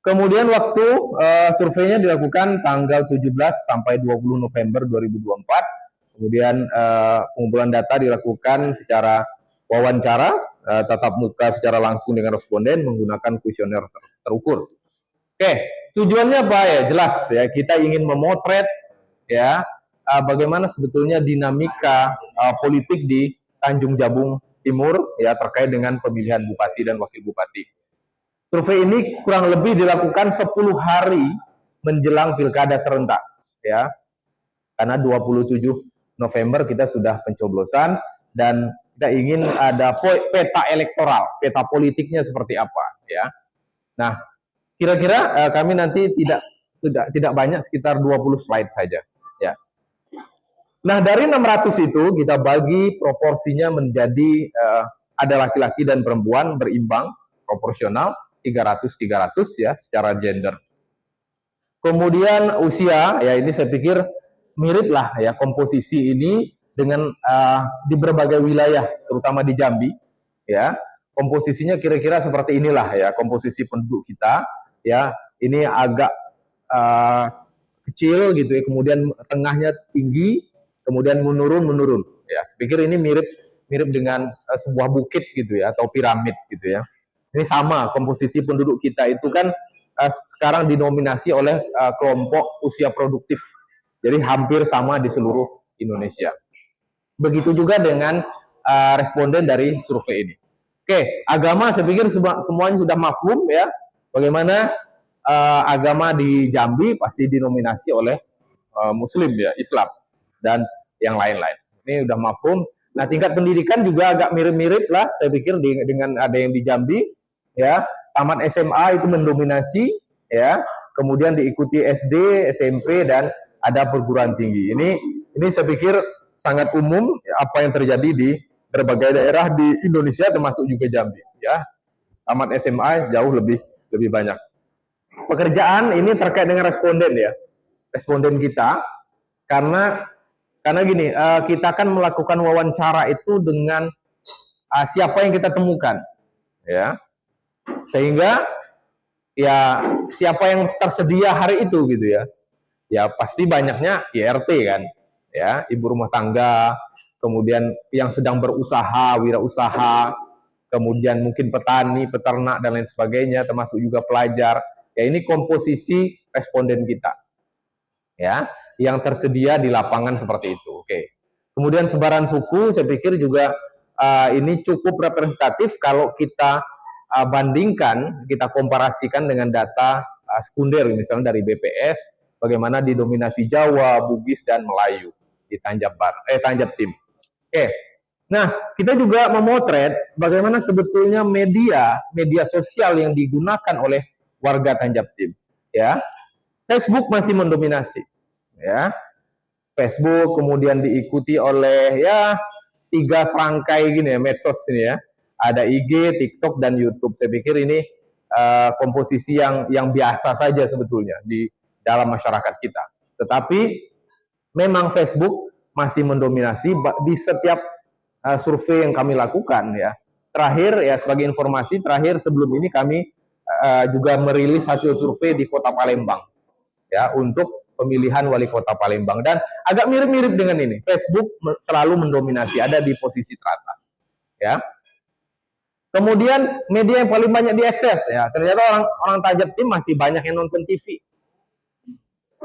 Kemudian waktu surveinya dilakukan tanggal 17 sampai 20 November 2024. Kemudian pengumpulan data dilakukan secara wawancara tatap muka secara langsung dengan responden menggunakan kuesioner terukur. Oke, tujuannya apa ya? Jelas ya, kita ingin memotret ya bagaimana sebetulnya dinamika politik di Tanjung Jabung Timur ya terkait dengan pemilihan bupati dan wakil bupati. Survei ini kurang lebih dilakukan 10 hari menjelang pilkada serentak ya. Karena 27 November kita sudah pencoblosan dan kita ingin ada peta elektoral, peta politiknya seperti apa ya. Nah, kira-kira kami nanti tidak banyak, sekitar 20 slide saja ya. Nah, dari 600 itu kita bagi proporsinya menjadi ada laki-laki dan perempuan berimbang, proporsional 300-300 ya secara gender. Kemudian usia ya, ini saya pikir mirip lah ya komposisi ini dengan di berbagai wilayah terutama di Jambi ya. Komposisinya kira-kira seperti inilah ya komposisi penduduk kita ya. Ini agak kecil gitu ya, kemudian tengahnya tinggi, kemudian menurun ya. Saya pikir ini mirip dengan sebuah bukit gitu ya atau piramid gitu ya. Ini sama komposisi penduduk kita itu kan sekarang dinominasi oleh kelompok usia produktif. Jadi hampir sama di seluruh Indonesia. Begitu juga dengan responden dari survei ini. Oke, agama saya pikir semuanya sudah mafhum ya. Bagaimana agama di Jambi pasti dinominasi oleh Muslim ya, Islam dan yang lain-lain. Ini udah mafhum. Nah, tingkat pendidikan juga agak mirip-mirip lah saya pikir dengan ada yang di Jambi ya. Tamat SMA itu mendominasi ya. Kemudian diikuti SD, SMP dan ada perguruan tinggi. Ini saya pikir sangat umum apa yang terjadi di berbagai daerah di Indonesia termasuk juga Jambi ya. Tamat SMA jauh lebih banyak. Pekerjaan ini terkait dengan responden ya. Responden kita karena gini, kita akan melakukan wawancara itu dengan siapa yang kita temukan ya. Sehingga ya siapa yang tersedia hari itu gitu ya. Ya pasti banyaknya IRT kan ya, ibu rumah tangga, kemudian yang sedang berusaha, wirausaha, kemudian mungkin petani, peternak dan lain sebagainya, termasuk juga pelajar. Ya ini komposisi responden kita ya, yang tersedia di lapangan seperti itu. Oke. Kemudian sebaran suku saya pikir juga ini cukup representatif kalau kita bandingkan, kita komparasikan dengan data sekunder misalnya dari BPS, bagaimana didominasi Jawa, Bugis dan Melayu di Tanjab Tim. Oke. Nah, kita juga memotret bagaimana sebetulnya media sosial yang digunakan oleh warga Tanjab Tim. Ya, Facebook masih mendominasi. Ya, Facebook kemudian diikuti oleh ya 3 serangkai gini ya medsos ini ya. Ada IG, TikTok dan YouTube. Saya pikir ini komposisi yang biasa saja sebetulnya di dalam masyarakat kita. Tetapi memang Facebook masih mendominasi di setiap survei yang kami lakukan ya. Terakhir ya sebagai informasi, terakhir sebelum ini kami juga merilis hasil survei di Kota Palembang ya untuk pemilihan wali kota Palembang, dan agak mirip-mirip dengan ini. Facebook selalu mendominasi, ada di posisi teratas ya. Kemudian media yang paling banyak diakses ya, ternyata orang Tanjab Tim masih banyak yang nonton TV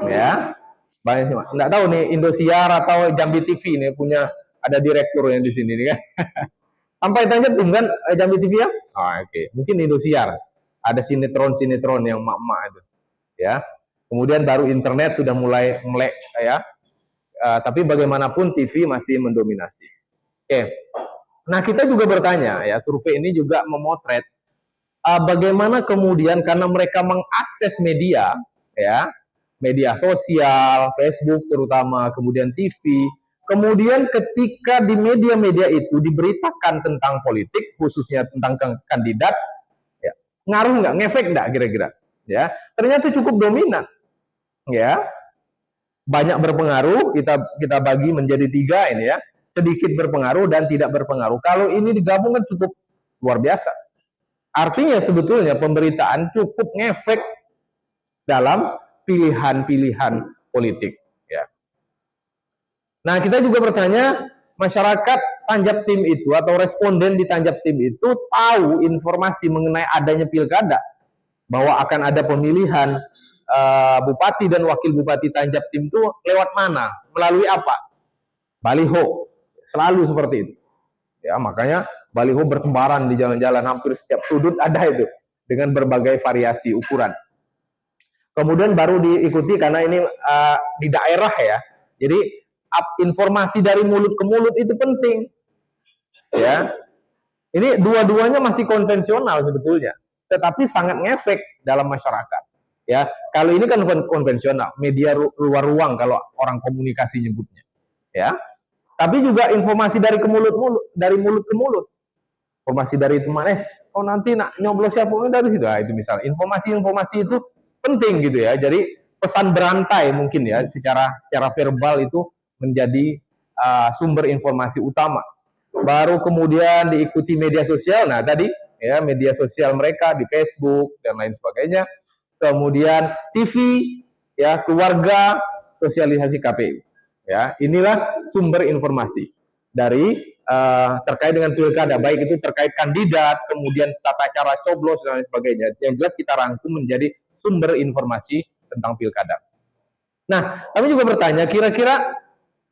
ya. Banyak sih, nggak tahu nih Indosiar atau Jambi TV ini punya, ada direktur yang di sini nih kan. Sampai Tanjab Tim kan Jambi TV ya. Oke. Mungkin Indosiar ada sinetron yang mak-mak itu ya. Kemudian baru internet sudah mulai melek ya. Tapi bagaimanapun TV masih mendominasi. Oke. Nah, kita juga bertanya ya, survei ini juga memotret bagaimana kemudian karena mereka mengakses media ya, media sosial, Facebook terutama, kemudian TV. Kemudian ketika di media-media itu diberitakan tentang politik, khususnya tentang kandidat, ya, ngaruh nggak, ngefek nggak kira-kira? Ya, ternyata cukup dominan. Ya, banyak berpengaruh. Kita bagi menjadi 3 ini ya, sedikit berpengaruh dan tidak berpengaruh. Kalau ini digabungkan cukup luar biasa. Artinya sebetulnya pemberitaan cukup ngefek dalam pilihan-pilihan politik. Ya. Nah, kita juga bertanya, masyarakat Tanjab Tim itu atau responden di Tanjab Tim itu tahu informasi mengenai adanya pilkada, bahwa akan ada pemilihan bupati dan wakil bupati Tanjab Tim itu lewat mana, melalui apa? Baliho, selalu seperti itu. Ya, makanya baliho bertebaran di jalan-jalan, hampir setiap sudut ada itu dengan berbagai variasi ukuran. Kemudian baru diikuti karena ini di daerah ya. Jadi informasi dari mulut ke mulut itu penting. Ya. Ini dua-duanya masih konvensional sebetulnya, tetapi sangat ngefek dalam masyarakat. Ya, kalau ini kan konvensional, media luar ruang kalau orang komunikasi nyebutnya. Ya. Tapi juga informasi dari mulut ke mulut. Informasi dari teman, oh nanti nak nyoblos siapa dari situ. Nah, itu misalnya informasi-informasi itu penting gitu ya. Jadi pesan berantai mungkin ya, secara verbal itu menjadi sumber informasi utama. Baru kemudian diikuti media sosial. Nah, tadi ya media sosial mereka di Facebook dan lain sebagainya. Kemudian TV, ya keluarga, sosialisasi KPU. Ya, inilah sumber informasi dari terkait dengan pilkada, baik itu terkait kandidat, kemudian tata cara coblos dan lain sebagainya. Yang jelas kita rangkum menjadi sumber informasi tentang pilkada. Nah, kami juga bertanya, kira-kira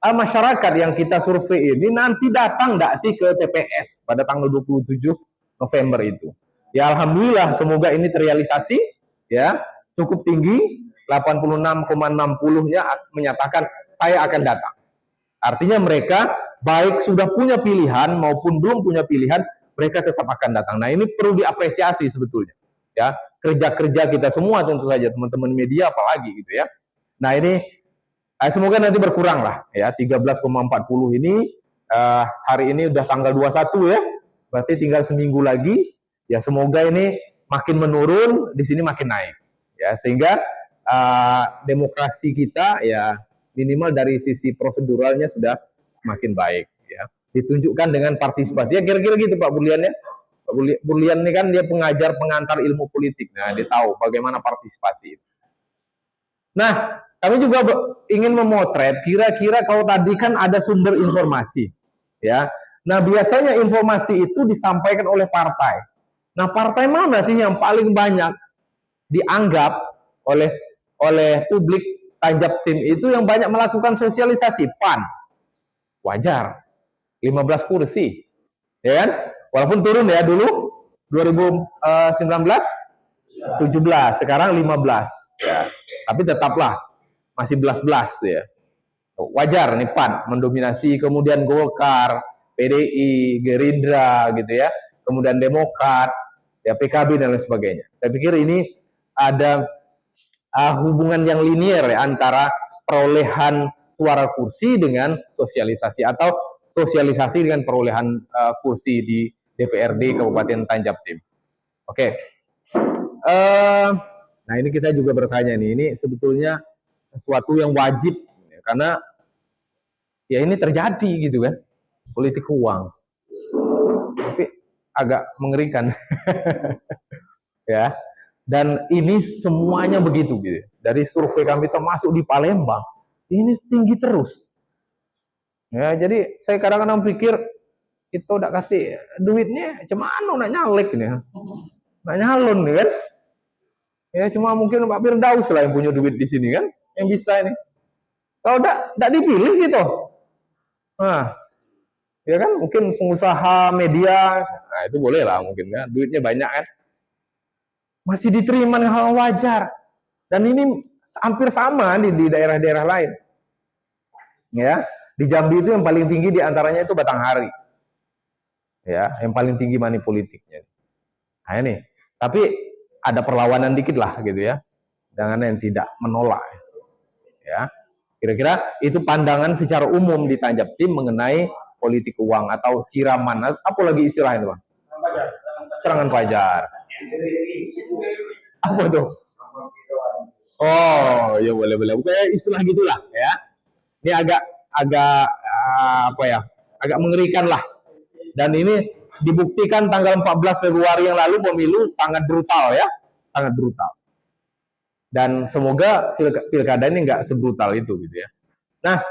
masyarakat yang kita survei ini nanti datang nggak sih ke TPS pada tanggal 27 November itu? Ya alhamdulillah, semoga ini terrealisasi, ya cukup tinggi, 86,60-nya menyatakan saya akan datang. Artinya mereka baik sudah punya pilihan maupun belum punya pilihan, mereka tetap akan datang. Nah ini perlu diapresiasi sebetulnya, ya kerja-kerja kita semua tentu saja, teman-teman media apalagi gitu ya. Nah ini semoga nanti berkurang lah ya, 13,40 ini hari ini udah tanggal 21 ya, berarti tinggal seminggu lagi ya, semoga ini makin menurun, di sini makin naik ya, sehingga demokrasi kita ya minimal dari sisi proseduralnya sudah makin baik ya, ditunjukkan dengan partisipasi ya, kira-kira gitu Pak Burlian ya. Pak Burlian ini kan dia pengantar ilmu politik, nah dia tahu bagaimana partisipasi itu. Nah, kami juga ingin memotret kira-kira kalau tadi kan ada sumber informasi, ya. Nah, biasanya informasi itu disampaikan oleh partai. Nah, partai mana sih yang paling banyak dianggap oleh publik Tanjab Tim itu yang banyak melakukan sosialisasi? PAN. Wajar. 15 kursi. Ya kan? Walaupun turun ya dulu 2019 17, sekarang 15 ya. Tapi tetaplah masih belas-belas ya. Wajar nih PAN mendominasi, kemudian Golkar, PDI, Gerindra gitu ya, kemudian Demokrat, ya PKB dan lain sebagainya. Saya pikir ini ada hubungan yang linier ya, antara perolehan suara kursi dengan sosialisasi, atau sosialisasi dengan perolehan kursi di DPRD Kabupaten Tanjab Tim. Oke. Nah ini kita juga bertanya nih, ini sebetulnya sesuatu yang wajib karena ya ini terjadi gitu kan, politik uang, tapi agak mengerikan ya. Dan ini semuanya begitu gitu. Dari survei kami termasuk di Palembang, ini tinggi terus. Ya, jadi saya kadang-kadang pikir itu udah kasih duitnya cemano nak nyalek nih, nak nyalon nih kan. Ya cuma mungkin Pak Firdaus lah yang punya duit di sini kan, yang bisa ini. Kalau tidak dipilih gitu, nah, ya kan mungkin pengusaha media, nah itu boleh lah mungkin kan, duitnya banyak kan, masih diterima dengan hal wajar. Dan ini hampir sama di daerah-daerah lain. Ya, di Jambi itu yang paling tinggi diantaranya itu Batanghari. Ya, yang paling tinggi money politiknya. Nah ini, tapi ada perlawanan dikit lah gitu ya, jangan yang tidak menolak ya. Kira-kira itu pandangan secara umum di Tanjab Tim mengenai politik uang atau siraman, apa lagi istilahnya Bang? Serangan fajar. Apa tuh? Oh ya boleh, kayak istilah gitulah ya. Ini agak apa ya, agak mengerikan lah. Dan ini dibuktikan tanggal 14 Februari yang lalu pemilu sangat brutal ya, sangat brutal. Dan semoga pilkada ini nggak sebrutal itu gitu ya. Nah,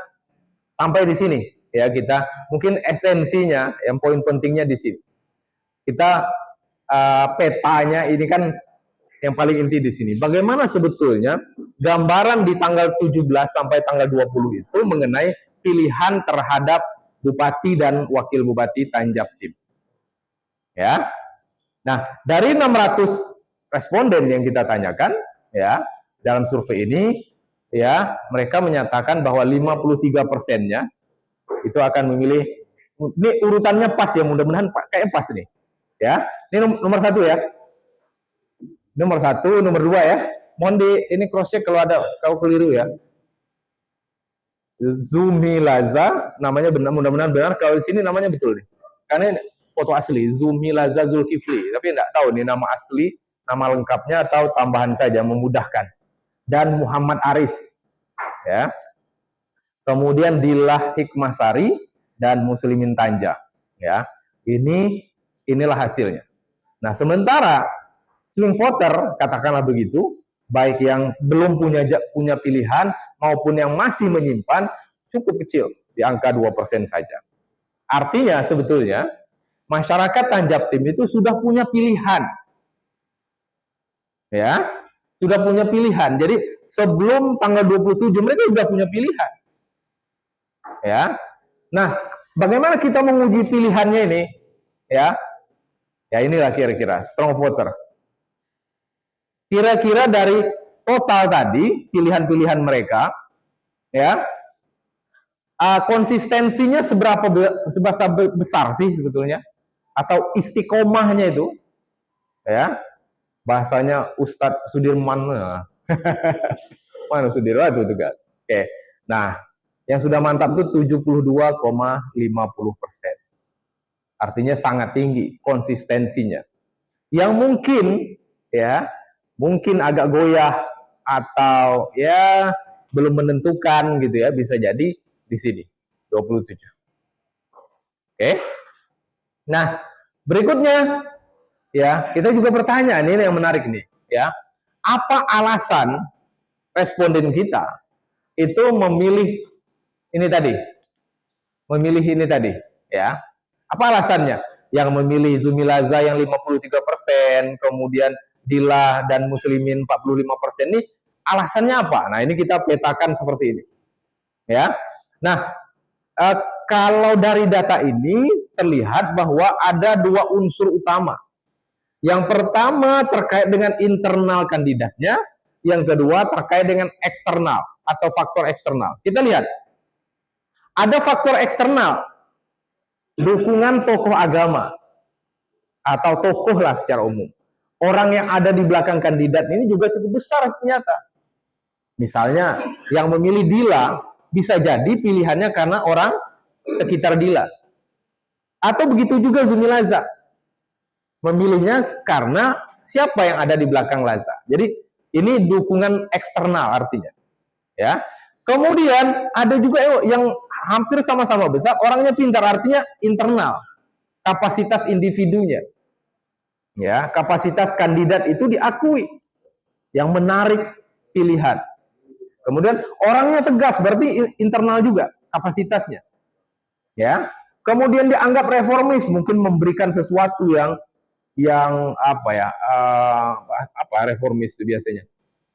sampai di sini ya kita mungkin esensinya, yang poin pentingnya di sini. Kita petanya ini kan yang paling inti di sini. Bagaimana sebetulnya gambaran di tanggal 17 sampai tanggal 20 itu mengenai pilihan terhadap bupati dan wakil bupati Tanjab Tim. Ya. Nah, dari 600 responden yang kita tanyakan ya, dalam survei ini ya, mereka menyatakan bahwa 53%-nya itu akan memilih, ini urutannya pas ya, mudah-mudahan kayaknya pas nih. Ya, ini nomor 1 ya. Nomor 1, nomor 2 ya. Mohon ini cross check kalau ada keliru ya. Zumilaza namanya benar, mudah-mudahan benar. Kalau di sini namanya betul nih. Karena ini foto asli Zumilaza Zulkifli, tapi enggak tahu nih nama asli, nama lengkapnya atau tambahan saja memudahkan. Dan Muhammad Aris ya. Kemudian Dilah Hikmasari dan Muslimin Tanja ya. Inilah hasilnya. Nah, sementara swing voter, katakanlah begitu, baik yang belum punya pilihan maupun yang masih menyimpan, cukup kecil, di angka 2% saja. Artinya sebetulnya masyarakat Tanjab Tim itu sudah punya pilihan. Ya, sudah punya pilihan. Jadi sebelum tanggal 27 mereka sudah punya pilihan. Ya. Nah, bagaimana kita menguji pilihannya ini? Ya. Ya, inilah kira-kira strong voter. Kira-kira dari total tadi pilihan-pilihan mereka, ya, konsistensinya seberapa besar sih sebetulnya, atau istiqomahnya itu, ya, bahasanya Ustadz Sudirman, mana Sudirman itu kan? Oke, nah, yang sudah mantap itu 72,50%, artinya sangat tinggi konsistensinya. Yang mungkin, ya, mungkin agak goyah atau ya belum menentukan gitu ya, bisa jadi di sini 27. Oke. Nah, berikutnya ya, kita juga bertanya, ini yang menarik nih ya. Apa alasan responden kita itu memilih ini tadi? Memilih ini tadi ya. Apa alasannya? Yang memilih Zumilaza yang 53%, kemudian Dilah dan Muslimin 45% ini alasannya apa? Nah, ini kita petakan seperti ini. Ya. Nah, kalau dari data ini terlihat bahwa ada 2 unsur utama. Yang pertama terkait dengan internal kandidatnya, yang kedua terkait dengan eksternal atau faktor eksternal. Kita lihat. Ada faktor eksternal, dukungan tokoh agama atau tokoh lah secara umum. Orang yang ada di belakang kandidat ini juga cukup besar ternyata. Misalnya yang memilih Dila bisa jadi pilihannya karena orang sekitar Dila. Atau begitu juga Zumilaza. Memilihnya karena siapa yang ada di belakang Laza. Jadi ini dukungan eksternal artinya. Ya. Kemudian ada juga yang hampir sama-sama besar, orangnya pintar, artinya internal. Kapasitas individunya. Ya, kapasitas kandidat itu diakui, yang menarik pilihan. Kemudian orangnya tegas, berarti internal juga kapasitasnya. Ya, kemudian dianggap reformis, mungkin memberikan sesuatu yang apa ya, reformis biasanya,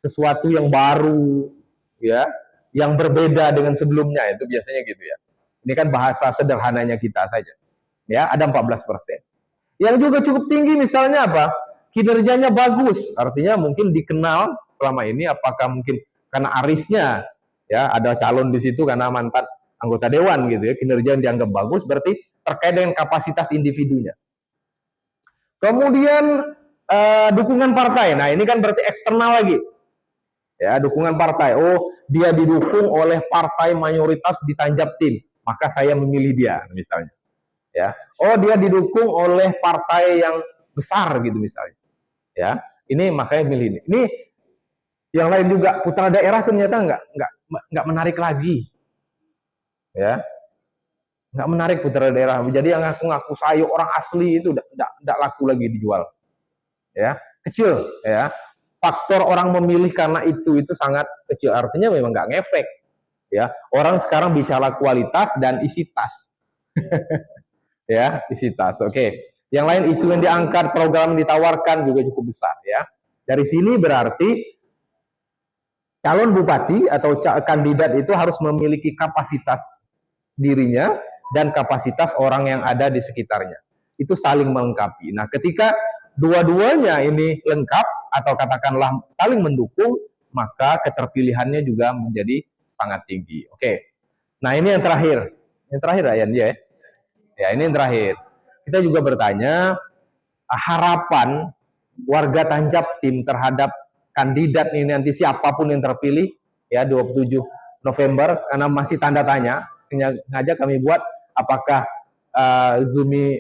sesuatu yang baru, ya, yang berbeda dengan sebelumnya, itu biasanya gitu ya. Ini kan bahasa sederhananya kita saja. Ya, ada 14%. Yang juga cukup tinggi misalnya apa? Kinerjanya bagus, artinya mungkin dikenal selama ini, apakah mungkin karena arisnya, ya, ada calon di situ karena mantan anggota dewan gitu ya, kinerja yang dianggap bagus, berarti terkait dengan kapasitas individunya. Kemudian dukungan partai, nah ini kan berarti eksternal lagi, ya, dukungan partai. Oh, dia didukung oleh partai mayoritas di Tanjab Tim, maka saya memilih dia misalnya. Ya, oh dia didukung oleh partai yang besar gitu misalnya, ya, ini makanya milih ini. Ini yang lain juga, putra daerah ternyata nggak menarik lagi, ya, nggak menarik putra daerah. Jadi yang ngaku-ngaku saya orang asli itu nggak laku lagi dijual, ya, kecil, ya. faktor orang memilih karena itu sangat kecil, artinya memang nggak ngefek ya. Orang sekarang bicara kualitas dan isi tas ya, isi tas. Oke. Yang lain isu yang diangkat, program yang ditawarkan juga cukup besar ya. Dari sini berarti calon bupati atau kandidat itu harus memiliki kapasitas dirinya dan kapasitas orang yang ada di sekitarnya. Itu saling melengkapi. Nah, ketika dua-duanya ini lengkap atau katakanlah saling mendukung, maka keterpilihannya juga menjadi sangat tinggi. Oke. Nah, ini yang terakhir. Yang terakhir Ayan ya. Ya, ini yang terakhir. Kita juga bertanya harapan warga Tanjab Tim terhadap kandidat ini nanti siapapun yang terpilih ya 27 November, karena masih tanda tanya. Sengaja kami buat apakah Zumi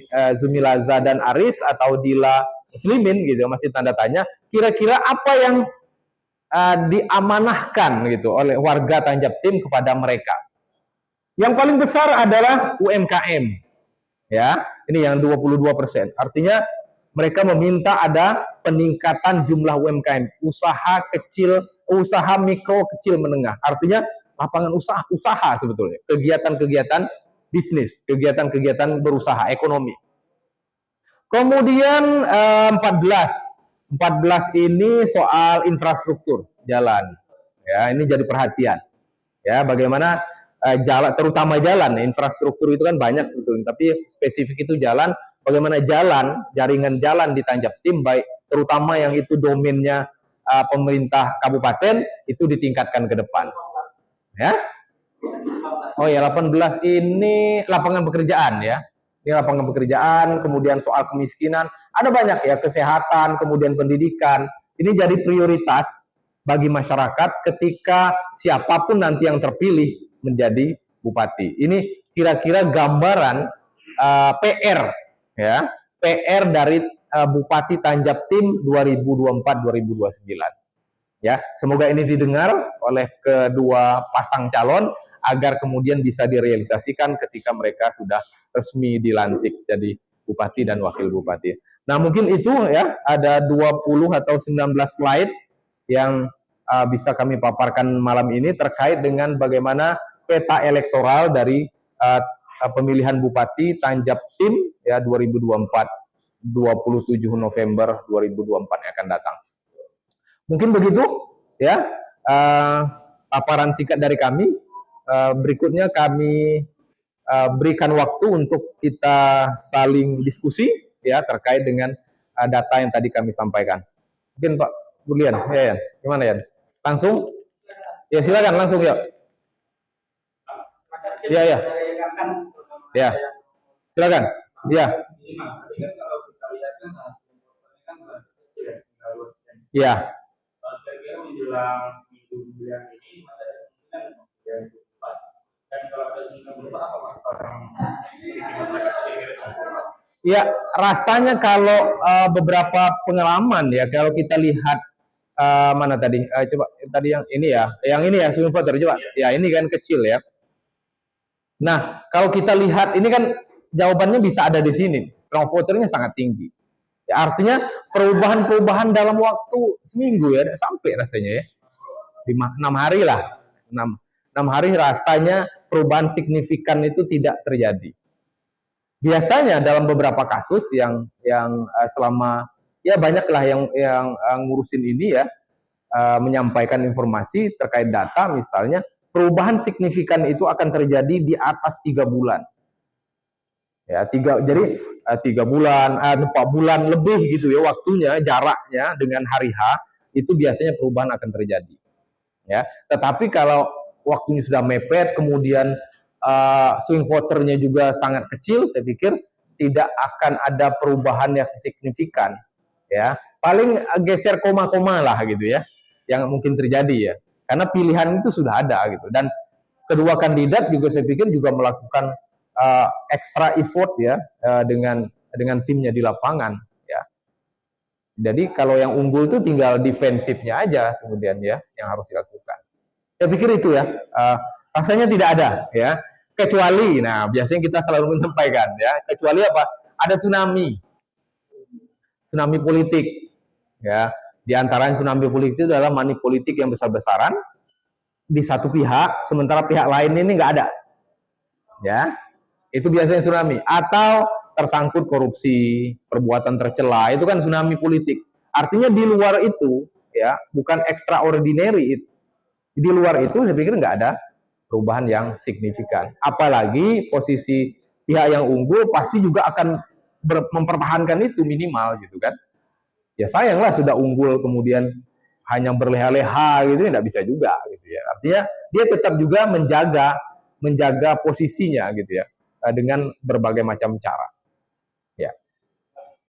Laza dan Aris atau Dila Muslimin gitu, masih tanda tanya. Kira-kira apa yang diamanahkan gitu oleh warga Tanjab Tim kepada mereka? Yang paling besar adalah UMKM. Ya, ini yang 22%. Artinya mereka meminta ada peningkatan jumlah UMKM, usaha kecil, usaha mikro kecil menengah. Artinya lapangan usaha sebetulnya, kegiatan-kegiatan bisnis, kegiatan-kegiatan berusaha ekonomi. Kemudian 14 ini soal infrastruktur jalan. Ya, ini jadi perhatian. Ya, bagaimana jalan, terutama jalan, infrastruktur itu kan banyak sebetulnya, tapi spesifik itu jalan. Bagaimana jalan, jaringan jalan di Tanjab Tim, baik terutama yang itu domainnya pemerintah kabupaten, itu ditingkatkan ke depan. Ya. Oh ya, 18 ini lapangan pekerjaan ya. Ini lapangan pekerjaan, kemudian soal kemiskinan, ada banyak ya, kesehatan, kemudian pendidikan. Ini jadi prioritas bagi masyarakat ketika siapapun nanti yang terpilih menjadi bupati. Ini kira-kira gambaran PR ya, PR dari Bupati Tanjab Tim 2024-2029. Ya, semoga ini didengar oleh kedua pasang calon agar kemudian bisa direalisasikan ketika mereka sudah resmi dilantik jadi bupati dan wakil bupati. Nah, mungkin itu ya, ada 20 atau 19 slide yang bisa kami paparkan malam ini terkait dengan bagaimana peta elektoral dari pemilihan bupati Tanjab Tim ya 2024 27 November 2024 yang akan datang. Mungkin begitu ya paparan singkat dari kami. Berikutnya kami berikan waktu untuk kita saling diskusi ya terkait dengan data yang tadi kami sampaikan. Mungkin Pak Bulian, ya, gimana ya? Langsung? Ya silakan langsung ya. Ya ya. Ya. Silakan. Ya. Ya. Ya, rasanya kalau beberapa pengalaman ya, kalau kita lihat mana tadi? Coba tadi yang ini ya, swing voter coba. Ya, ini kan kecil ya. Nah, kalau kita lihat ini kan jawabannya bisa ada di sini. Strong voternya sangat tinggi. Ya, artinya perubahan-perubahan dalam waktu seminggu ya, sampai rasanya ya. 6 hari lah. 6 hari rasanya perubahan signifikan itu tidak terjadi. Biasanya dalam beberapa kasus yang selama ya banyaklah yang ngurusin ini ya, menyampaikan informasi terkait data misalnya, perubahan signifikan itu akan terjadi di atas 3 bulan. Ya, 3 bulan, 4 bulan lebih gitu ya waktunya, jaraknya dengan hari H itu biasanya perubahan akan terjadi. Ya, tetapi kalau waktunya sudah mepet, kemudian swing voternya juga sangat kecil, saya pikir tidak akan ada perubahan yang signifikan. Ya, paling geser koma-koma lah gitu ya, yang mungkin terjadi ya, karena pilihan itu sudah ada gitu. Dan kedua kandidat juga saya pikir juga melakukan extra effort ya dengan timnya di lapangan ya. Jadi kalau yang unggul itu tinggal defensifnya aja kemudian ya yang harus dilakukan. Saya pikir itu ya, rasanya tidak ada ya, kecuali, nah biasanya kita selalu menyampaikan ya, kecuali apa? Ada tsunami politik ya, Di antara tsunami politik itu adalah money politik yang besar-besaran di satu pihak, sementara pihak lain ini nggak ada. Ya, itu biasanya tsunami. Atau tersangkut korupsi, perbuatan tercela, itu kan tsunami politik. Artinya di luar itu, ya, bukan extraordinary itu. Di luar itu saya pikir nggak ada perubahan yang signifikan. Apalagi posisi pihak yang unggul pasti juga akan mempertahankan itu minimal gitu kan. Ya sayanglah sudah unggul kemudian hanya berleha-leha gitu, tidak bisa juga gitu ya. Artinya dia tetap juga menjaga posisinya gitu ya, dengan berbagai macam cara.